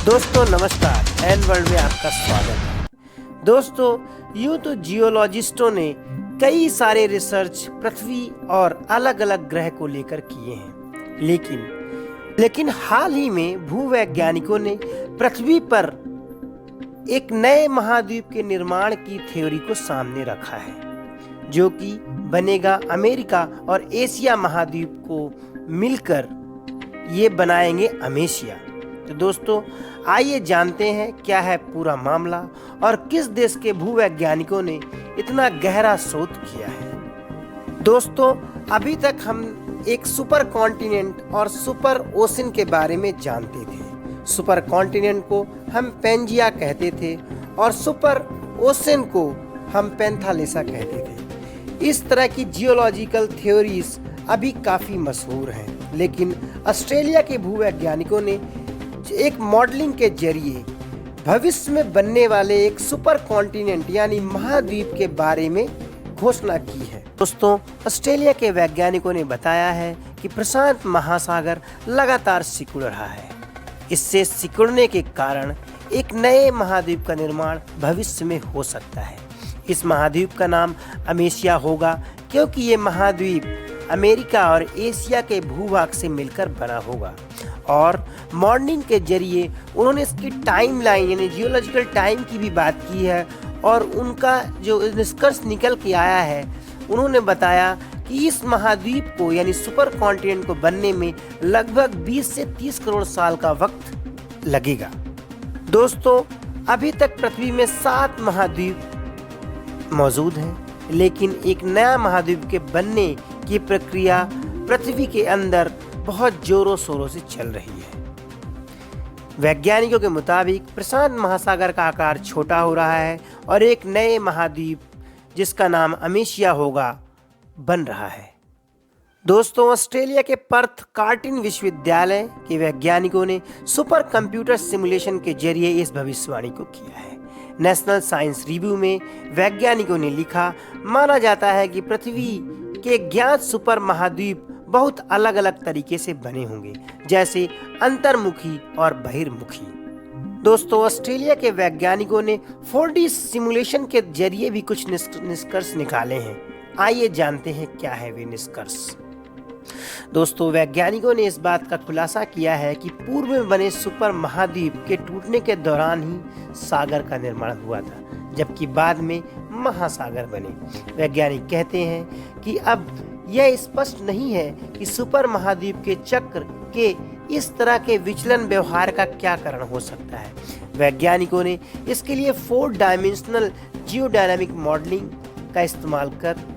दोस्तों नमस्कार, N world में आपका स्वागत है। दोस्तों यूं तो जियोलॉजिस्टों ने कई सारे रिसर्च पृथ्वी और अलग अलग ग्रह को लेकर किए हैं, लेकिन हाल ही में भूवैज्ञानिकों ने पृथ्वी पर एक नए महाद्वीप के निर्माण की थ्योरी को सामने रखा है, जो कि बनेगा अमेरिका और एशिया महाद्वीप को मिलकर ये बनाएंगे अमेशिया। तो दोस्तों आइए जानते हैं क्या है पूरा मामला और किस देश के भूवैज्ञानिकों ने इतना गहरा शोध किया है। दोस्तों अभी तक हम एक सुपर कॉन्टिनेंट और सुपर ओशन के बारे में जानते थे। सुपर कॉन्टिनेंट को हम पेंजिया कहते थे और सुपर ओशन को हम पेंथालेसा कहते थे। इस तरह की जियोलॉजिकल थ्योरीज अभी काफ़ी मशहूर हैं, लेकिन ऑस्ट्रेलिया के भूवैज्ञानिकों ने एक मॉडलिंग के जरिए भविष्य में बनने वाले एक सुपर कॉन्टिनेंट यानी महाद्वीप के बारे में घोषणा की है। दोस्तों ऑस्ट्रेलिया के वैज्ञानिकों ने बताया है कि प्रशांत महासागर लगातार सिकुड़ रहा है। इससे सिकुड़ने के कारण एक नए महाद्वीप का निर्माण भविष्य में हो सकता है। इस महाद्वीप का नाम अमेशिया होगा, क्योंकि ये महाद्वीप अमेरिका और एशिया के भूभाग से मिलकर बना होगा। और मॉडलिंग के जरिए उन्होंने इसकी टाइमलाइन यानी जियोलॉजिकल टाइम की भी बात की है, और उनका जो निष्कर्ष निकल के आया है, उन्होंने बताया कि इस महाद्वीप को यानी सुपर कॉन्टिनेंट को बनने में लगभग 20 से 30 करोड़ साल का वक्त लगेगा। दोस्तों अभी तक पृथ्वी में 7 महाद्वीप मौजूद हैं, लेकिन एक नया महाद्वीप के बनने की प्रक्रिया पृथ्वी के अंदर बहुत जोरों शोरों से चल रही है। वैज्ञानिकों के मुताबिक प्रशांत महासागर का आकार छोटा हो रहा है और एक नए महाद्वीप जिसका नाम अमेशिया होगा बन रहा है। दोस्तों ऑस्ट्रेलिया के पर्थ कार्टिन विश्वविद्यालय के वैज्ञानिकों ने सुपर कंप्यूटर सिमुलेशन के जरिए इस भविष्यवाणी को किया है। नेशनल साइंस रिव्यू में वैज्ञानिकों ने लिखा, माना जाता है कि पृथ्वी के ज्ञात सुपर महाद्वीप बहुत अलग अलग तरीके से बने होंगे, जैसे अंतर्मुखी और बहिर्मुखी। दोस्तों ऑस्ट्रेलिया के वैज्ञानिकों ने 4D सिमुलेशन के जरिए भी कुछ निष्कर्ष निकाले हैं। आइए जानते हैं क्या है वे निष्कर्ष। दोस्तों वैज्ञानिकों ने इस बात का खुलासा किया है कि पूर्व में बने सुपर महाद्वीप के टूटने के दौरान ही सागर का निर्माण हुआ था, जबकि बाद में महासागर बने। वैज्ञानिक कहते हैं कि अब यह स्पष्ट नहीं है कि सुपर महाद्वीप के चक्र के इस तरह के विचलन व्यवहार का क्या कारण हो सकता है। वैज्ञानिकों ने इसके लिए 4 डायमेंशनल जियोडायनामिक मॉडलिंग का इस्तेमाल कर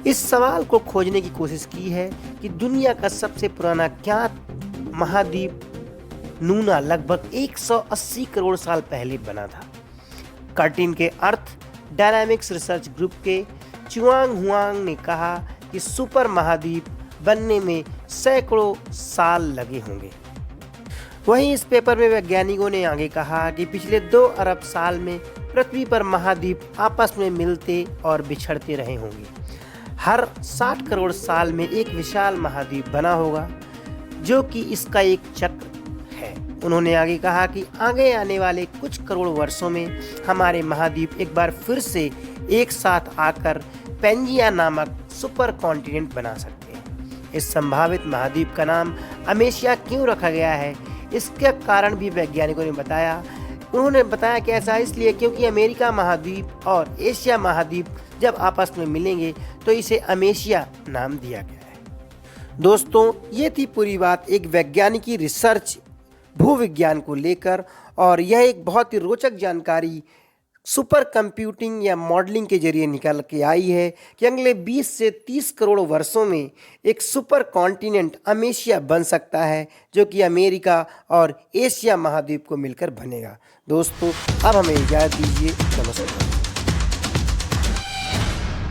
इस सवाल को खोजने की कोशिश की है कि दुनिया का सबसे पुराना ज्ञात महाद्वीप नूना लगभग 180 करोड़ साल पहले बना था। कार्टिन के अर्थ डायनामिक्स रिसर्च ग्रुप के चुआंग हुआंग ने कहा कि सुपर महाद्वीप बनने में सैकड़ों साल लगे होंगे। वहीं इस पेपर में वैज्ञानिकों ने आगे कहा कि पिछले 2 अरब साल में पृथ्वी पर महाद्वीप आपस में मिलते और बिछड़ते रहे होंगे। हर 60 करोड़ साल में एक विशाल महाद्वीप बना होगा, जो कि इसका एक चक्र है। उन्होंने आगे कहा कि आगे आने वाले कुछ करोड़ वर्षों में हमारे महाद्वीप एक बार फिर से एक साथ आकर पेंजिया नामक सुपर कॉन्टिनेंट बना सकते हैं। इस संभावित महाद्वीप का नाम अमेशिया क्यों रखा गया है, इसका कारण भी वैज्ञानिकों ने बताया। उन्होंने बताया कि ऐसा इसलिए क्योंकि अमेरिका महाद्वीप और एशिया महाद्वीप जब आपस में मिलेंगे तो इसे अमेशिया नाम दिया गया है। दोस्तों ये थी पूरी बात एक वैज्ञानिक की रिसर्च भूविज्ञान को लेकर, और यह एक बहुत ही रोचक जानकारी सुपर कंप्यूटिंग या मॉडलिंग के जरिए निकल के आई है कि अगले 20 से 30 करोड़ वर्षों में एक सुपर कॉन्टिनेंट अमेशिया बन सकता है, जो कि अमेरिका और एशिया महाद्वीप को मिलकर बनेगा। दोस्तों अब हमें इजाज़त दीजिए। नमस्कार।